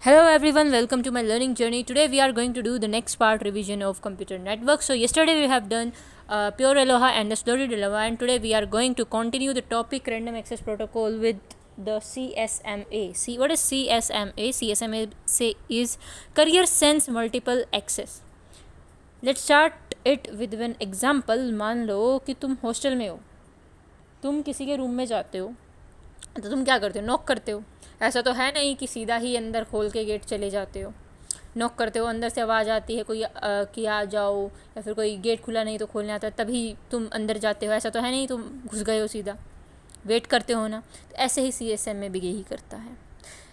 Hello everyone, welcome to my learning journey. Today we are going to do the next part revision of computer network. So yesterday we have done pure Aloha and the slurred Aloha, and today we are going to continue the topic random access protocol with the CSMA. See what is CSMA? CSMA is Carrier Sense Multiple Access. Let's start it with an example. मान लो कि तुम hostel में हो, तुम किसी के room में जाते हो तो तुम क्या करते हो? नॉक करते हो। ऐसा तो है नहीं कि सीधा ही अंदर खोल के गेट चले जाते हो। नॉक करते हो, अंदर से आवाज़ आती है कोई कि आ जाओ, या फिर कोई गेट खुला नहीं तो खोलने आता है तभी तुम अंदर जाते हो। ऐसा तो है नहीं तुम घुस गए हो सीधा, वेट करते हो ना। तो ऐसे ही CSM में भी यही करता है।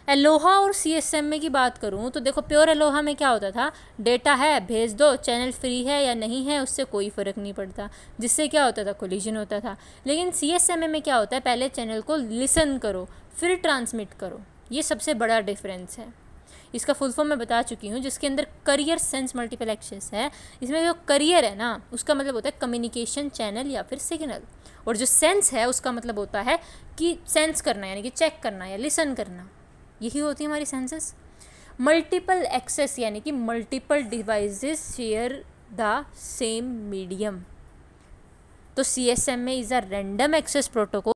एलोहा और CSM में की बात करूँ तो देखो, प्योर एलोहा में क्या होता था, डेटा है भेज दो, चैनल फ्री है या नहीं है उससे कोई फ़र्क नहीं पड़ता, जिससे क्या होता था, कोलिजन होता था। लेकिन CSM में क्या होता है, पहले चैनल को लिसन करो फिर ट्रांसमिट करो। ये सबसे बड़ा डिफरेंस है। इसका फुल फॉर्म मैं बता चुकी हूँ, जिसके अंदर करियर सेंस मल्टीपल एक्सेस है। इसमें जो करियर है ना, उसका मतलब होता है कम्युनिकेशन चैनल या फिर सिग्नल, और जो सेंस है उसका मतलब होता है कि सेंस करना, यानी कि चेक करना या लिसन करना। यही होती है हमारी सेंसेस। मल्टीपल एक्सेस यानी कि multiple devices share the same medium. तो CSM में is a random access protocol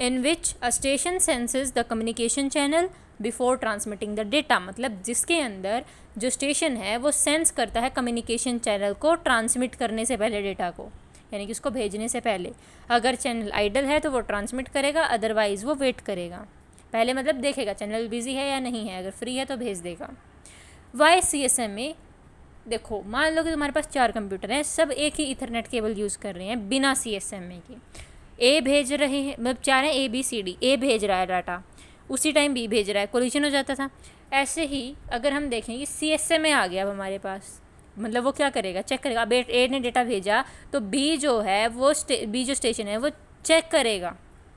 in which a station senses the communication channel before transmitting the data। मतलब जिसके अंदर जो स्टेशन है वो सेंस करता है कम्युनिकेशन चैनल को ट्रांसमिट करने से पहले डेटा को, यानी कि उसको भेजने से पहले। अगर चैनल आइडल है तो वो ट्रांसमिट करेगा, अदरवाइज़ वो वेट करेगा। पहले मतलब देखेगा चैनल बिजी है या नहीं है, अगर फ्री है तो भेज देगा। वाई CSM में देखो, मान लो कि तुम्हारे पास 4 कंप्यूटर हैं, सब एक ही इथरनेट केबल यूज़ कर रहे हैं बिना CSM की। ए भेज रहे हैं, मतलब 4 हैं, ABCD। ए भेज रहा है डाटा, उसी टाइम बी भेज रहा है, कोलिजन हो जाता था। ऐसे ही अगर हम देखें कि CSM में आ गया अब हमारे पास, मतलब वो क्या करेगा, चेक करेगा। अब ए ने डेटा भेजा तो बी जो है वो बी जो स्टेशन है वो चेक करेगा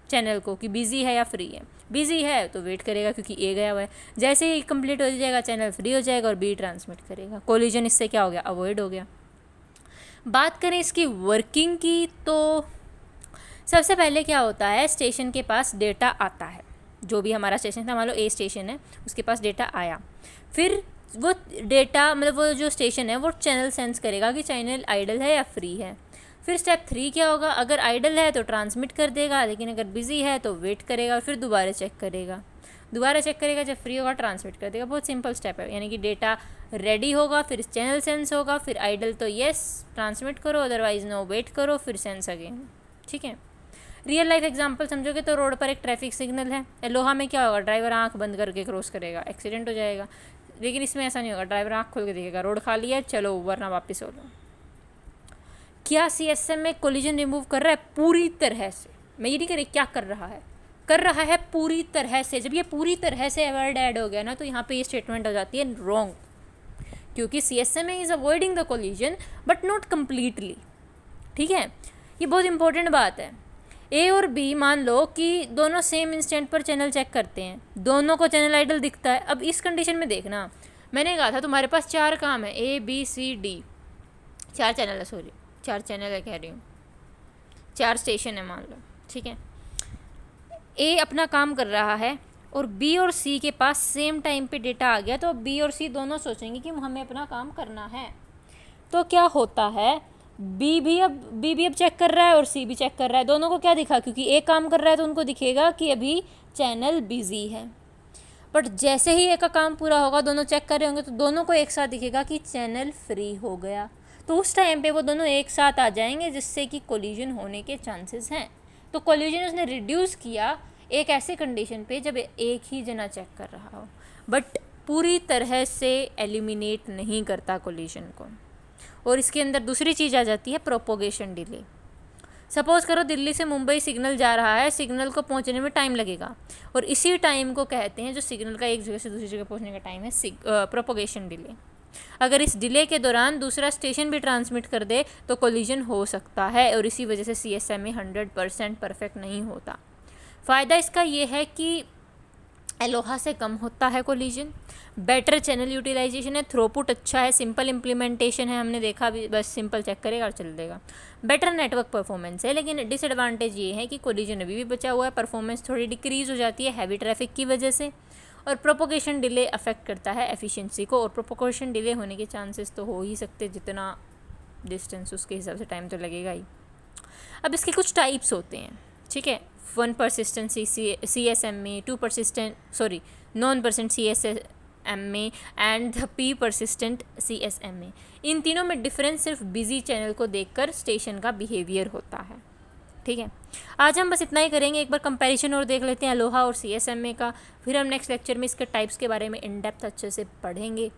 चैनल को कि बिज़ी है या फ्री है। बिज़ी है तो वेट करेगा क्योंकि ए गया हुआ है। जैसे ही कंप्लीट हो जाएगा चैनल फ्री हो जाएगा और बी ट्रांसमिट करेगा। कोलिजन इससे क्या हो गया, अवॉइड हो गया। बात करें इसकी वर्किंग की तो सबसे पहले क्या होता है, स्टेशन के पास डेटा आता है। जो भी हमारा स्टेशन था, मान लो ए स्टेशन है, उसके पास डेटा आया। फिर वो डेटा, मतलब वो जो स्टेशन है वो चैनल सेंस करेगा कि चैनल आइडल है या फ्री है। फिर स्टेप 3 क्या होगा, अगर आइडल है तो ट्रांसमिट कर देगा, लेकिन अगर बिजी है तो वेट करेगा, फिर दोबारा चेक करेगा। जब फ्री होगा ट्रांसमिट कर देगा। बहुत सिंपल स्टेप है, यानी कि डेटा रेडी होगा, फिर चैनल सेंस होगा, फिर आइडल तो येस ट्रांसमिट करो, अदरवाइज नो वेट करो, फिर सेंस अगेन। ठीक है। रियल लाइफ एग्जांपल समझोगे तो रोड पर एक ट्रैफिक सिग्नल है। एलोहा में क्या होगा, ड्राइवर आंख बंद करके क्रॉस करेगा, एक्सीडेंट हो जाएगा। लेकिन इसमें ऐसा नहीं होगा, ड्राइवर आंख खोल के देखेगा, रोड खाली है चलो वरना वापस हो लो। क्या CSM में कोलिजन रिमूव कर रहा है? पूरी तरह से। मैं ये नहीं कह रही क्या कर रहा है पूरी तरह से। जब ये पूरी तरह से वर्ड ऐड हो गया ना, तो यहाँ पे ये स्टेटमेंट हो जाती है रॉन्ग, क्योंकि CSM is avoiding the collision but not completely. ठीक है, ये बहुत इंपॉर्टेंट बात है। ए और बी मान लो कि दोनों सेम इंस्टेंट पर चैनल चेक करते हैं, दोनों को चैनल आइडल दिखता है। अब इस कंडीशन में देखना, मैंने कहा था तुम्हारे पास 4 काम है, ABCD, 4 चैनल है, सॉरी 4 चैनल है कह रही हूँ, 4 स्टेशन है मान लो। ठीक है, ए अपना काम कर रहा है और बी और सी के पास सेम टाइम पे डेटा आ गया, तो बी और सी दोनों सोचेंगे कि हमें अपना काम करना है। तो क्या होता है, बी भी अब चेक कर रहा है और सी भी चेक कर रहा है। दोनों को क्या दिखा, क्योंकि एक काम कर रहा है तो उनको दिखेगा कि अभी चैनल बिजी है। बट जैसे ही एक का काम पूरा होगा, दोनों चेक कर रहे होंगे, तो दोनों को एक साथ दिखेगा कि चैनल फ्री हो गया। तो उस टाइम पे वो दोनों एक साथ आ जाएंगे, जिससे कि कोलिजन होने के चांसेस हैं। तो कोलिजन उसने रिड्यूस किया एक ऐसे कंडीशन पे जब एक ही जना चेक कर रहा हो, बट पूरी तरह से एलिमिनेट नहीं करता कोलिजन को। और इसके अंदर दूसरी चीज़ आ जाती है, प्रोपोगेशन डिले। सपोज़ करो दिल्ली से मुंबई सिग्नल जा रहा है, सिग्नल को पहुंचने में टाइम लगेगा, और इसी टाइम को कहते हैं, जो सिग्नल का एक जगह से दूसरी जगह पहुंचने का टाइम है, प्रोपोगेशन डिले। अगर इस डिले के दौरान दूसरा स्टेशन भी ट्रांसमिट कर दे तो कोलिजन हो सकता है, और इसी वजह से CSM में 100% परफेक्ट नहीं होता। फ़ायदा इसका ये है कि एलोहा से कम होता है कोलिजन, बेटर चैनल यूटिलाइजेशन है, थ्रोपुट अच्छा है, सिंपल इम्प्लीमेंटेशन है, हमने देखा भी, बस सिंपल चेक करेगा और चल देगा। बेटर नेटवर्क परफॉर्मेंस है, लेकिन डिसएडवांटेज ये है कि कोलिजन अभी भी बचा हुआ है, परफॉर्मेंस थोड़ी डिक्रीज़ हो जाती है हैवी ट्रैफिक की वजह से। और प्रोपोगेशन डिले अफेक्ट करता है एफिशिएंसी को, और प्रोपोगेशन डिले होने के चांसेस तो हो ही सकते, जितना डिस्टेंस उसके हिसाब से टाइम तो लगेगा ही। अब इसके कुछ टाइप्स होते हैं, ठीक है। 1 persistent CSMA, 2 persistent non percent CSMA and the P persistent CSMA। इन तीनों में डिफरेंस सिर्फ बिजी चैनल को देखकर स्टेशन का बिहेवियर होता है, ठीक है। आज हम बस इतना ही करेंगे, एक बार कंपैरिजन और देख लेते हैं अलोहा और CSMA का, फिर हम नेक्स्ट लेक्चर में इसके टाइप्स के बारे में इन डेप्थ अच्छे से पढ़ेंगे,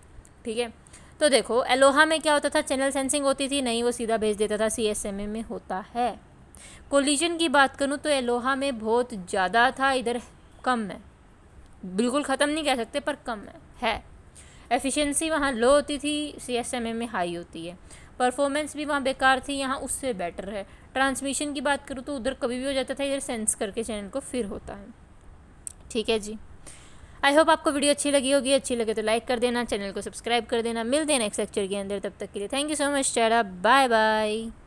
ठीक है। तो देखो अलोहा में क्या होता था, चैनल सेंसिंग होती थी, नहीं वो सीधा भेज देता था। CSMA में होता है। कोलिजन की बात करूँ तो अलोहा में बहुत ज़्यादा था, इधर कम है, बिल्कुल ख़त्म नहीं कह सकते पर कम है। एफिशिएंसी वहाँ लो होती थी, CSMA में हाई होती है। परफॉर्मेंस भी वहाँ बेकार थी, यहाँ उससे बेटर है। ट्रांसमिशन की बात करूँ तो उधर कभी भी हो जाता था, इधर सेंस करके चैनल को फिर होता है, ठीक है जी। आई होप आपको वीडियो अच्छी लगी होगी, अच्छी लगे तो लाइक कर देना, चैनल को सब्सक्राइब कर देना। मिलते हैं नेक्स्ट लेक्चर के अंदर, तब तक के लिए thank you so much, tata, bye bye.